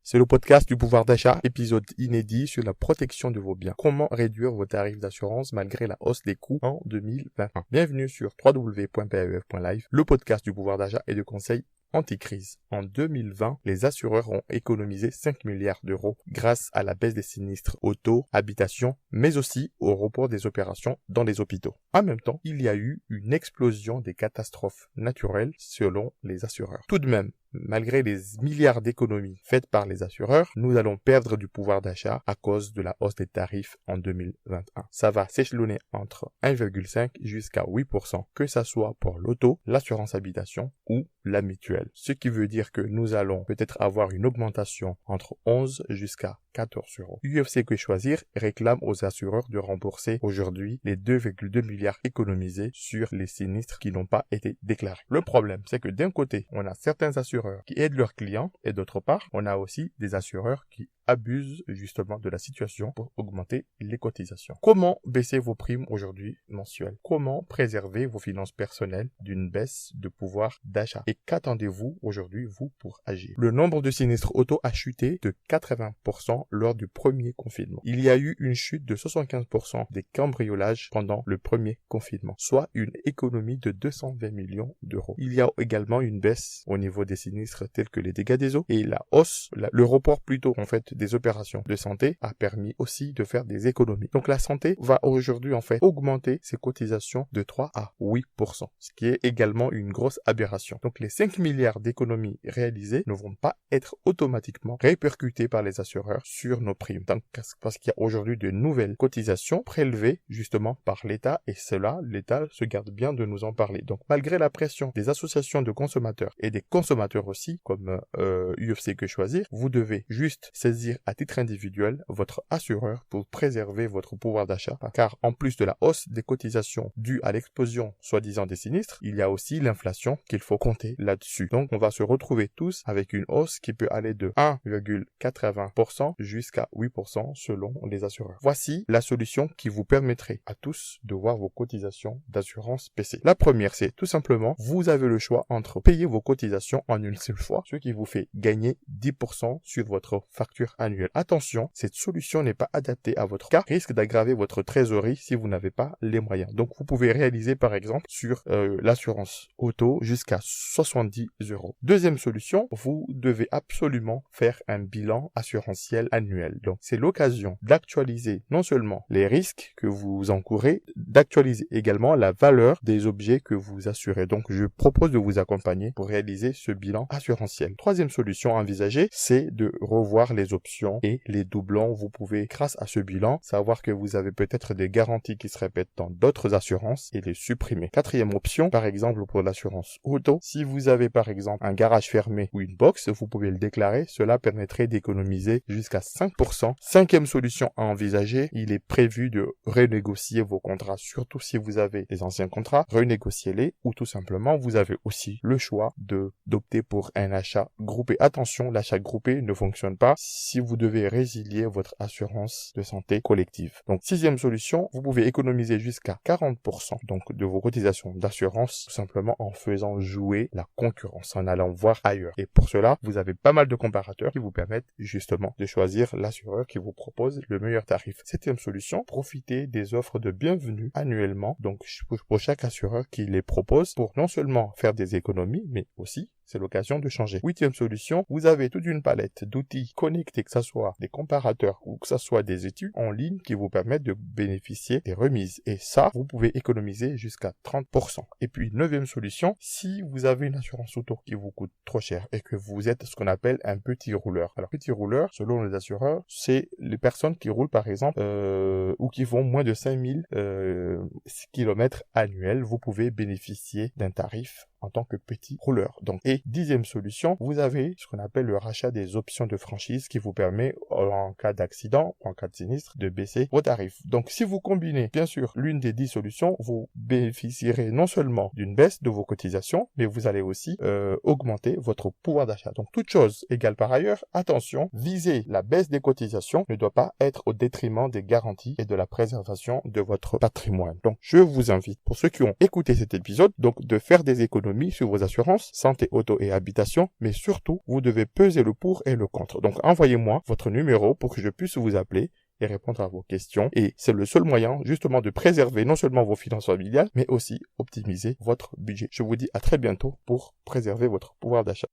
C'est le podcast du pouvoir d'achat, épisode inédit sur la protection de vos biens. Comment réduire vos tarifs d'assurance malgré la hausse des coûts en 2021. Bienvenue sur www.pef.live, le podcast du pouvoir d'achat et de conseil anti-crise. En 2020, les assureurs ont économisé 5 milliards d'euros grâce à la baisse des sinistres auto, habitation, mais aussi au report des opérations dans les hôpitaux. En même temps, il y a eu une explosion des catastrophes naturelles selon les assureurs. Tout de même, malgré les milliards d'économies faites par les assureurs, nous allons perdre du pouvoir d'achat à cause de la hausse des tarifs en 2021. Ça va s'échelonner entre 1,5 jusqu'à 8%, que ça soit pour l'auto, l'assurance habitation ou la mutuelle. Ce qui veut dire que nous allons peut-être avoir une augmentation entre 11 jusqu'à 14 euros. UFC Que Choisir réclame aux assureurs de rembourser aujourd'hui les 2,2 milliards économisés sur les sinistres qui n'ont pas été déclarés. Le problème, c'est que d'un côté, on a certains assureurs qui aident leurs clients et d'autre part, on a aussi des assureurs qui abusent justement de la situation pour augmenter les cotisations. Comment baisser vos primes aujourd'hui mensuelles? Comment préserver vos finances personnelles d'une baisse de pouvoir d'achat? Et qu'attendez-vous aujourd'hui, vous, pour agir? Le nombre de sinistres auto a chuté de 80% lors du premier confinement. Il y a eu une chute de 75% des cambriolages pendant le premier confinement, soit une économie de 220 millions d'euros. Il y a également une baisse au niveau des sinistres tels que les dégâts des eaux et la hausse, le report plutôt en fait des opérations de santé a permis aussi de faire des économies. Donc la santé va aujourd'hui en fait augmenter ses cotisations de 3 à 8%, ce qui est également une grosse aberration. Donc les 5 milliards d'économies réalisées ne vont pas être automatiquement répercutés par les assureurs sur nos primes. Donc, parce qu'il y a aujourd'hui de nouvelles cotisations prélevées justement par l'État et cela, l'État se garde bien de nous en parler. Donc malgré la pression des associations de consommateurs et des consommateurs aussi, comme UFC Que Choisir, vous devez juste saisir à titre individuel votre assureur pour préserver votre pouvoir d'achat. Car en plus de la hausse des cotisations dues à l'explosion soi-disant des sinistres, il y a aussi l'inflation qu'il faut compter là-dessus. Donc on va se retrouver tous avec une hausse qui peut aller de 1,80% jusqu'à 8% selon les assureurs. Voici la solution qui vous permettrait à tous de voir vos cotisations d'assurance baisser. La première, c'est tout simplement, vous avez le choix entre payer vos cotisations en une seule fois, ce qui vous fait gagner 10% sur votre facture annuelle. Attention, cette solution n'est pas adaptée à votre cas, risque d'aggraver votre trésorerie si vous n'avez pas les moyens. Donc vous pouvez réaliser par exemple sur l'assurance auto jusqu'à 70 euros. Deuxième solution, vous devez absolument faire un bilan assurantiel annuel. Donc c'est l'occasion d'actualiser non seulement les risques que vous encourez, d'actualiser également la valeur des objets que vous assurez. Donc je propose de vous accompagner pour réaliser ce bilan assurantiel. Troisième solution envisagée, c'est de revoir les options et les doublons. Vous pouvez, grâce à ce bilan, savoir que vous avez peut-être des garanties qui se répètent dans d'autres assurances et les supprimer. Quatrième option, par exemple pour l'assurance auto, si vous avez par exemple un garage fermé ou une box, vous pouvez le déclarer. Cela permettrait d'économiser jusqu'à 5%. Cinquième solution à envisager, il est prévu de renégocier vos contrats, surtout si vous avez des anciens contrats, renégociez-les ou tout simplement vous avez aussi le choix d'opter pour un achat groupé. Attention, l'achat groupé ne fonctionne pas si vous devez résilier votre assurance de santé collective. Donc, sixième solution, vous pouvez économiser jusqu'à 40% donc de vos cotisations d'assurance tout simplement en faisant jouer la concurrence, en allant voir ailleurs. Et pour cela, vous avez pas mal de comparateurs qui vous permettent justement de choisir l'assureur qui vous propose le meilleur tarif. Septième solution, profitez des offres de bienvenue annuellement, donc pour chaque assureur qui les propose pour non seulement faire des économies, mais aussi c'est l'occasion de changer. Huitième solution, vous avez toute une palette d'outils connectés, que ce soit des comparateurs ou que ce soit des études en ligne qui vous permettent de bénéficier des remises. Et ça, vous pouvez économiser jusqu'à 30%. Et puis, neuvième solution, si vous avez une assurance auto qui vous coûte trop cher et que vous êtes ce qu'on appelle un petit rouleur. Alors, petit rouleur, selon les assureurs, c'est les personnes qui roulent par exemple ou qui font moins de 5000 km annuels. Vous pouvez bénéficier d'un tarif en tant que petit rouleur. Donc, et 10e solution, vous avez ce qu'on appelle le rachat des options de franchise qui vous permet, en cas d'accident, en cas de sinistre, de baisser vos tarifs. Donc, si vous combinez, bien sûr, l'une des 10 solutions, vous bénéficierez non seulement d'une baisse de vos cotisations, mais vous allez aussi augmenter votre pouvoir d'achat. Donc, toute chose égale par ailleurs, attention, viser la baisse des cotisations ne doit pas être au détriment des garanties et de la préservation de votre patrimoine. Donc, je vous invite, pour ceux qui ont écouté cet épisode, donc de faire des économies sur vos assurances, santé, auto et habitation, mais surtout, vous devez peser le pour et le contre. Donc, envoyez-moi votre numéro pour que je puisse vous appeler et répondre à vos questions. Et c'est le seul moyen, justement, de préserver non seulement vos finances familiales, mais aussi optimiser votre budget. Je vous dis à très bientôt pour préserver votre pouvoir d'achat.